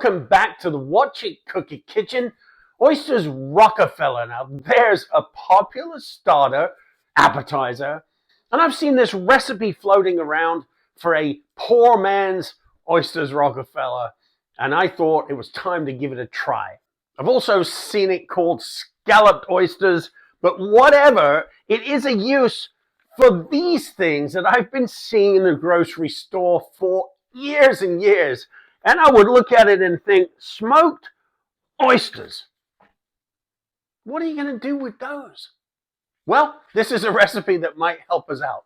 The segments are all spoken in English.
welcome back to the Watch It Cook It Kitchen. Oysters Rockefeller. Now there's a popular starter appetizer, and I've seen this recipe floating around for a poor man's Oysters Rockefeller, and I thought it was time to give it a try. I've also seen it called Scalloped Oysters, but whatever, it is a use for these things that I've been seeing in the grocery store for years and years. And I would look at it and think, smoked oysters. What are you going to do with those? Well, this is a recipe that might help us out.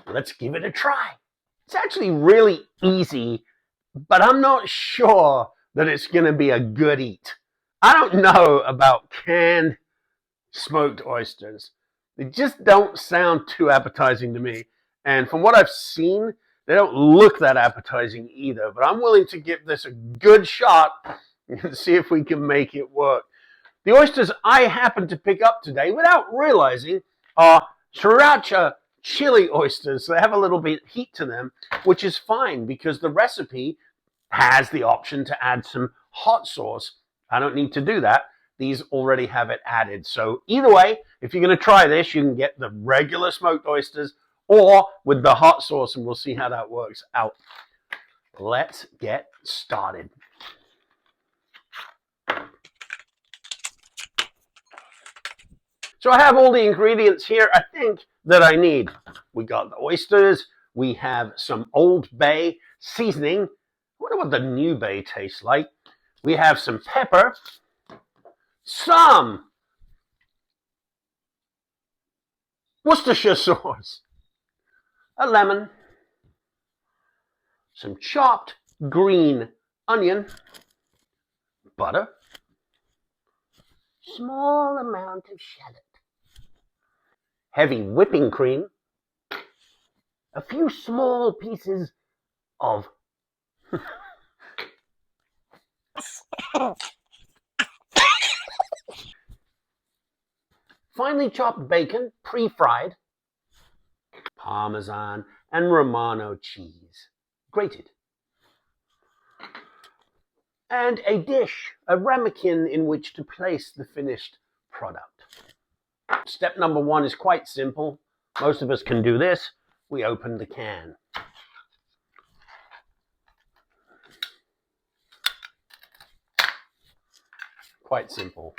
Let's give it a try. It's actually really easy, but I'm not sure that it's going to be a good eat. I don't know about canned smoked oysters. They just don't sound too appetizing to me. And from what I've seen, they don't look that appetizing either. But I'm willing to give this a good shot and see if we can make it work. The oysters I happened to pick up today, without realizing, are sriracha chili oysters. They have a little bit of heat to them, which is fine because the recipe has the option to add some hot sauce. I don't need to do that. These already have it added. So either way, if you're going to try this, you can get the regular smoked oysters or with the hot sauce, and we'll see how that works out. Let's get started. So I have all the ingredients here, I think, that I need. We got the oysters. We have some Old Bay seasoning. I wonder what the New Bay tastes like. We have some pepper, some Worcestershire sauce, a lemon, some chopped green onion, butter, small amount of shallot, heavy whipping cream, a few small pieces of finely chopped bacon, pre-fried, Parmesan and Romano cheese, grated, and a dish, a ramekin in which to place the finished product. Step number one is quite simple. Most of us can do this. We open the can. Quite simple.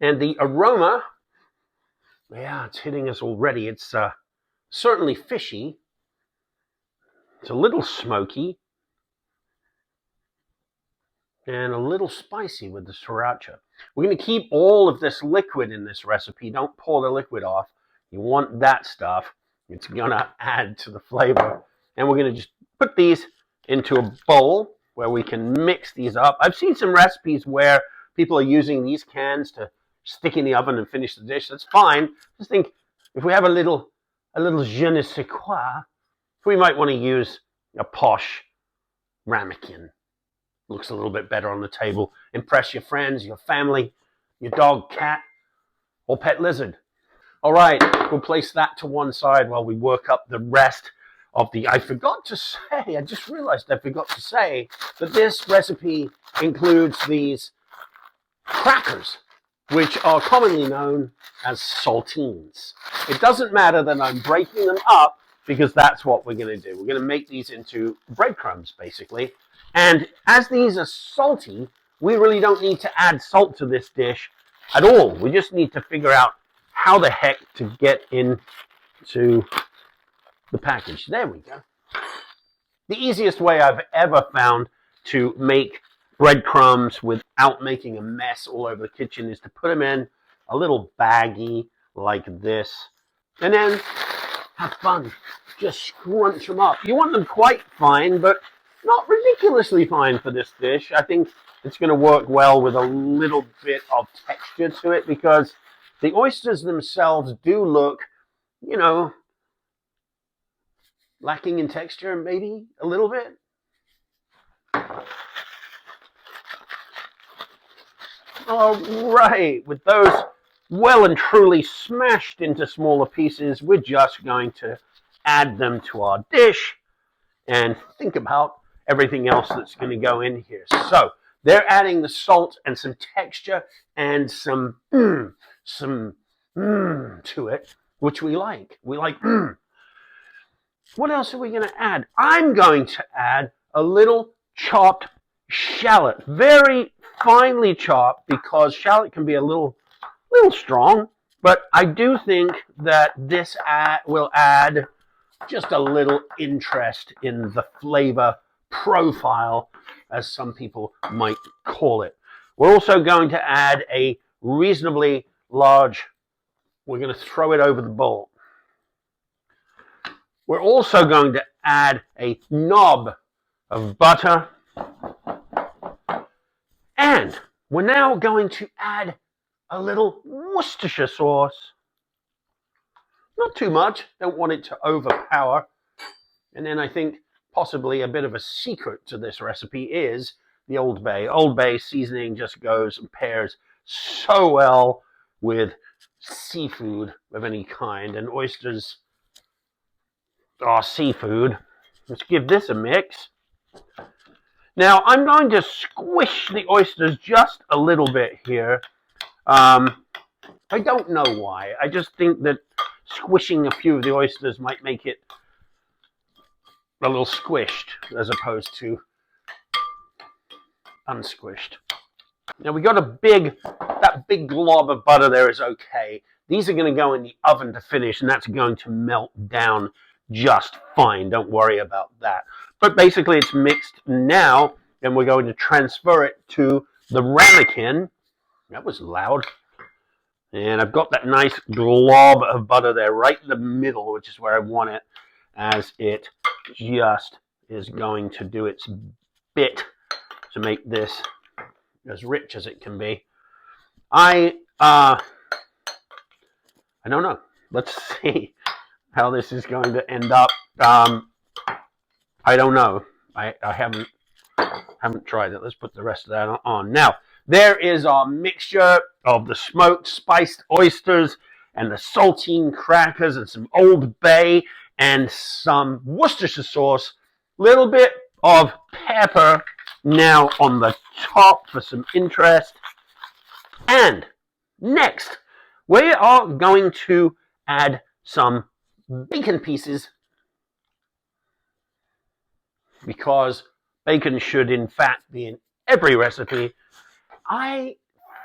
And the aroma, yeah, it's hitting us already. It's certainly fishy. It's a little smoky. And a little spicy with the sriracha. We're going to keep all of this liquid in this recipe. Don't pour the liquid off. You want that stuff. It's going to add to the flavor. And we're going to just put these into a bowl where we can mix these up. I've seen some recipes where people are using these cans to stick in the oven and finish the dish. That's fine. Just think, if we have a little je ne sais quoi, we might want to use a posh ramekin. Looks a little bit better on the table. Impress your friends, your family, your dog, cat, or pet lizard. All right, we'll place that to one side while we work up the rest of the... I just realized I forgot to say that this recipe includes these crackers, which are commonly known as saltines. It doesn't matter that I'm breaking them up because that's what we're going to do. We're going to make these into breadcrumbs, basically. And as these are salty, we really don't need to add salt to this dish at all. We just need to figure out how the heck to get into the package. There we go. The easiest way I've ever found to make breadcrumbs without making a mess all over the kitchen is to put them in a little baggie like this. And then have fun. Just scrunch them up. You want them quite fine, but not ridiculously fine for this dish. I think it's going to work well with a little bit of texture to it because the oysters themselves do look, you know, lacking in texture, maybe a little bit. All right, with those well and truly smashed into smaller pieces. We're just going to add them to our dish and think about everything else that's going to go in here. So they're adding the salt and some texture and some to it, which we like. We like What else are we going to add? I'm going to add a little chopped shallot, very finely chopped, because shallot can be a little strong, but I do think that this will add just a little interest in the flavor profile, as some people might call it. We're also going to add a reasonably large, we're going to throw it over the bowl. We're also going to add a knob of butter. And we're now going to add a little Worcestershire sauce. Not too much, don't want it to overpower. And then I think possibly a bit of a secret to this recipe is the Old Bay. Old Bay seasoning just goes and pairs so well with seafood of any kind, and oysters are seafood. Let's give this a mix. Now I'm going to squish the oysters just a little bit here. I don't know why. I just think that squishing a few of the oysters might make it a little squished as opposed to unsquished. Now we got that big glob of butter there is okay. These are going to go in the oven to finish, and that's going to melt down just fine. Don't worry about that. But basically it's mixed now, and we're going to transfer it to the ramekin. That was loud. And I've got that nice glob of butter there right in the middle, which is where I want it, as it just is going to do its bit to make this as rich as it can be. I don't know. Let's see how this is going to end up. I don't know. I haven't tried it. Let's put the rest of that on. Now, there is our mixture of the smoked spiced oysters and the saltine crackers and some Old Bay and some Worcestershire sauce. Little bit of pepper now on the top for some interest. And next, we are going to add some bacon pieces, because bacon should in fact be in every recipe. I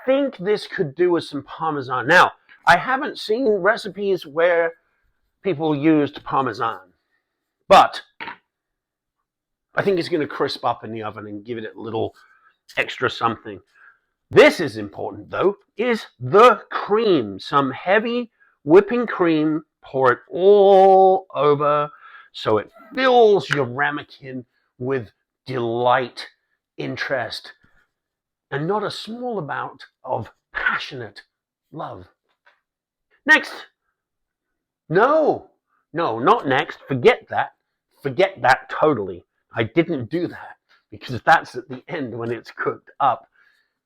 think this could do with some Parmesan. Now, I haven't seen recipes where people used Parmesan, but I think it's going to crisp up in the oven and give it a little extra something. This is important, though, is the cream. Some heavy whipping cream, pour it all over so it fills your ramekin with delight, interest, and not a small amount of passionate love. Next. No, not next. Forget that. Forget that totally. I didn't do that, because that's at the end when it's cooked up.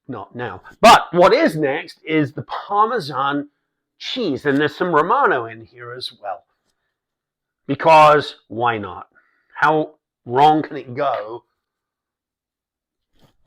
Not now. But what is next is the Parmesan cheese, and there's some Romano in here as well. Because why not? How wrong can it go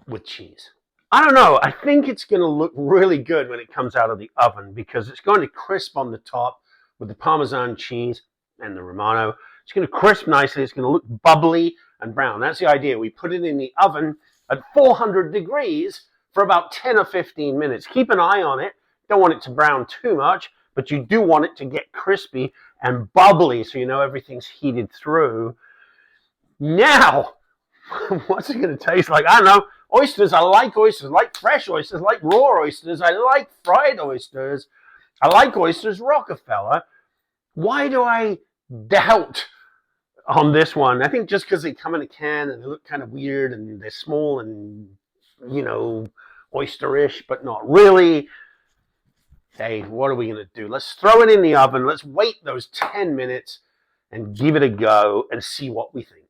with cheese? I don't know. I think it's going to look really good when it comes out of the oven, because it's going to crisp on the top with the Parmesan cheese and the Romano. It's going to crisp nicely. It's going to look bubbly and brown. That's the idea. We put it in the oven at 400 degrees for about 10 or 15 minutes. Keep an eye on it. Don't want it to brown too much, but you do want it to get crispy and bubbly so you know everything's heated through. Now, what's it going to taste like? I don't know. Oysters, I like oysters. I like fresh oysters. I like raw oysters. I like fried oysters. I like oysters Rockefeller. Why do I doubt on this one? I think just because they come in a can and they look kind of weird and they're small and, you know, oysterish, but not really. Hey, what are we going to do? Let's throw it in the oven. Let's wait those 10 minutes and give it a go and see what we think.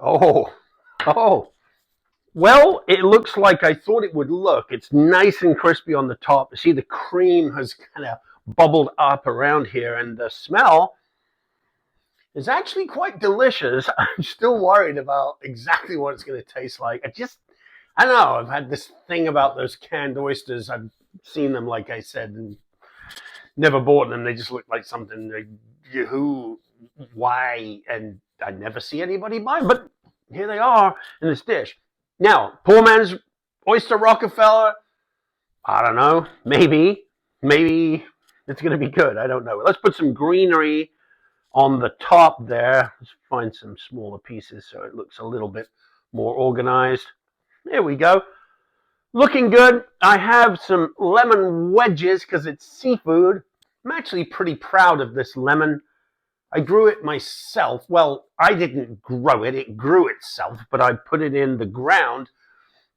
Oh, oh. Well, it looks like I thought it would look. It's nice and crispy on the top. See, the cream has kind of bubbled up around here, and the smell is actually quite delicious. I'm still worried about exactly what it's going to taste like. I don't know. I've had this thing about those canned oysters. I've seen them, like I said, and never bought them. They just look like something like, who, why, and I never see anybody buy them. But here they are in this dish. Now, poor man's oyster Rockefeller. I don't know. Maybe it's going to be good. I don't know. Let's put some greenery on the top there. Let's find some smaller pieces so it looks a little bit more organized. There we go. Looking good. I have some lemon wedges because it's seafood. I'm actually pretty proud of this lemon. I grew it myself. Well, I didn't grow it. It grew itself, but I put it in the ground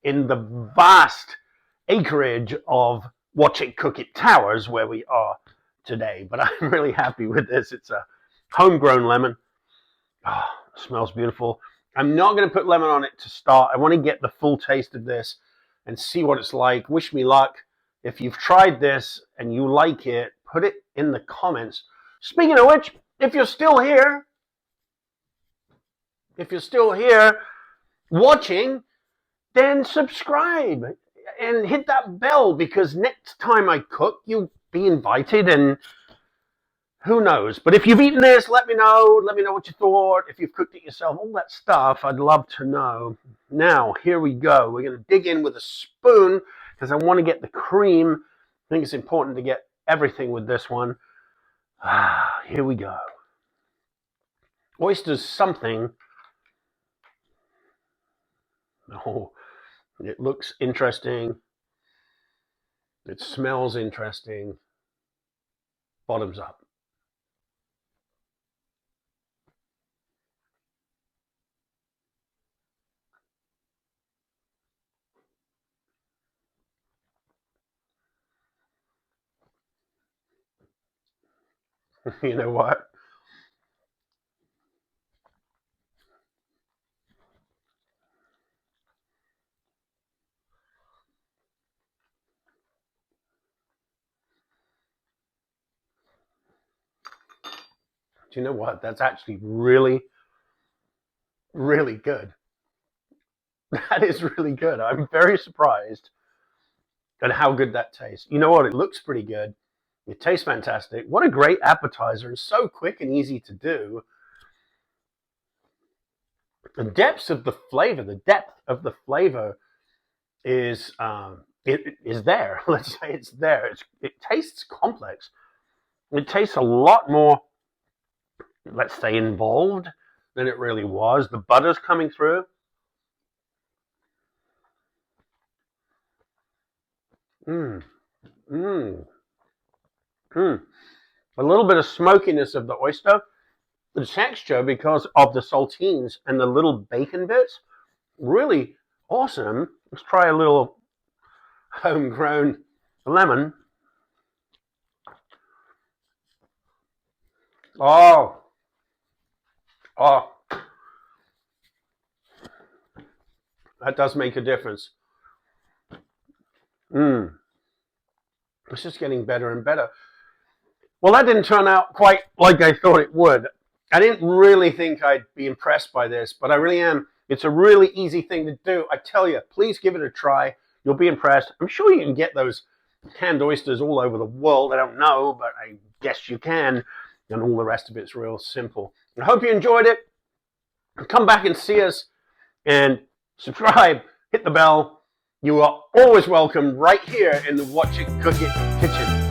in the vast acreage of Watch It Cook It Towers where we are today. But I'm really happy with this. It's a homegrown lemon. Oh, it smells beautiful. I'm not going to put lemon on it to start. I want to get the full taste of this and see what it's like. Wish me luck. If you've tried this and you like it, put it in the comments. Speaking of which, if you're still here watching, then subscribe and hit that bell, because next time I cook, you'll be invited, and who knows. But if you've eaten this, let me know. Let me know what you thought. If you've cooked it yourself, all that stuff, I'd love to know. Now, here we go. We're going to dig in with a spoon because I want to get the cream. I think it's important to get everything with this one. Here we go. Oysters something. Oh, it looks interesting. It smells interesting. Bottoms up. You know what? Do you know what? That's actually really, really good. That is really good. I'm very surprised at how good that tastes. You know what? It looks pretty good. It tastes fantastic. What a great appetizer, and so quick and easy to do. The depth of the flavor is it is there. Let's say it's there. It tastes complex. It tastes a lot more, let's say, involved than it really was. The butter's coming through. A little bit of smokiness of the oyster. The texture, because of the saltines and the little bacon bits, really awesome. Let's try a little homegrown lemon. Oh, that does make a difference. It's just getting better and better. Well, that didn't turn out quite like I thought it would. I didn't really think I'd be impressed by this, but I really am. It's a really easy thing to do. I tell you, please give it a try. You'll be impressed. I'm sure you can get those canned oysters all over the world. I don't know, but I guess you can. And all the rest of it's real simple. I hope you enjoyed it. Come back and see us and subscribe, hit the bell. You are always welcome right here in the Watch It Cook It kitchen.